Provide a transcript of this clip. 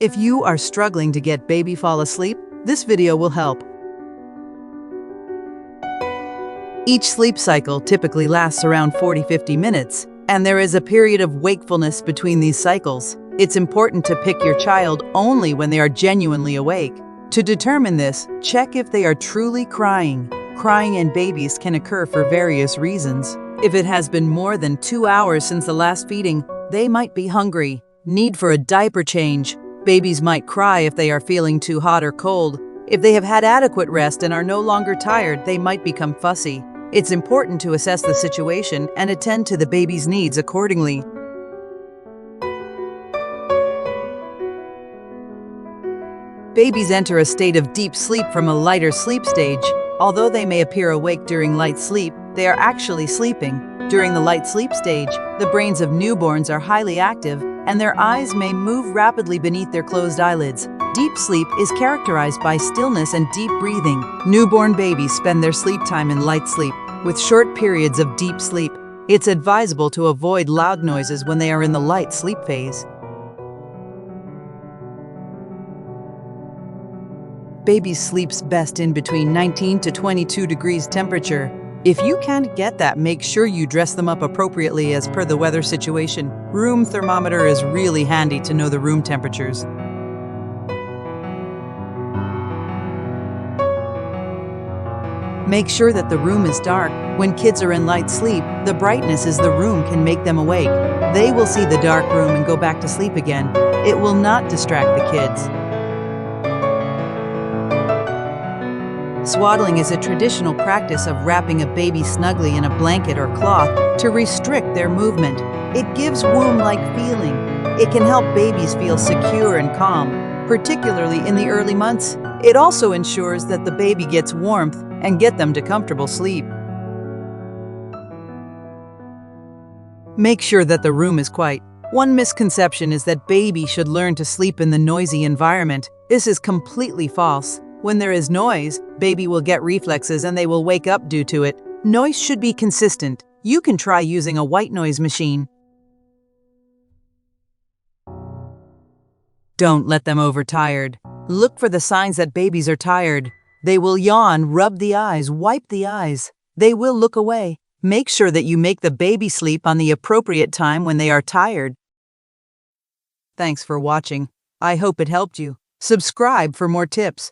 If you are struggling to get baby fall asleep, this video will help. Each sleep cycle typically lasts around 40-50 minutes, and there is a period of wakefulness between these cycles. It's important to pick your child only when they are genuinely awake. To determine this, check if they are truly crying. Crying in babies can occur for various reasons. If it has been more than 2 hours since the last feeding, they might be hungry. Need for a diaper change. Babies might cry if they are feeling too hot or cold. If they have had adequate rest and are no longer tired, they might become fussy. It's important to assess the situation and attend to the baby's needs accordingly. Babies enter a state of deep sleep from a lighter sleep stage. Although they may appear awake during light sleep, they are actually sleeping. During the light sleep stage, the brains of newborns are highly active, and their eyes may move rapidly beneath their closed eyelids. Deep sleep is characterized by stillness and deep breathing. Newborn babies spend their sleep time in light sleep, with short periods of deep sleep. It's advisable to avoid loud noises when they are in the light sleep phase. Baby sleeps best in between 19 to 22 degrees temperature. If you can't get that, make sure you dress them up appropriately as per the weather situation. Room thermometer is really handy to know the room temperatures. Make sure that the room is dark. When kids are in light sleep, the brightness in the room can make them awake. They will see the dark room and go back to sleep again. It will not distract the kids. Swaddling is a traditional practice of wrapping a baby snugly in a blanket or cloth to restrict their movement. It gives womb-like feeling. It can help babies feel secure and calm, particularly in the early months. It also ensures that the baby gets warmth and get them to comfortable sleep. Make sure that the room is quiet. One misconception is that babies should learn to sleep in the noisy environment. This is completely false. When there is noise, baby will get reflexes and they will wake up due to it. Noise should be consistent. You can try using a white noise machine. Don't let them overtired. Look for the signs that babies are tired. They will yawn, rub the eyes, wipe the eyes. They will look away. Make sure that you make the baby sleep on the appropriate time when they are tired. Thanks for watching. I hope it helped you. Subscribe for more tips.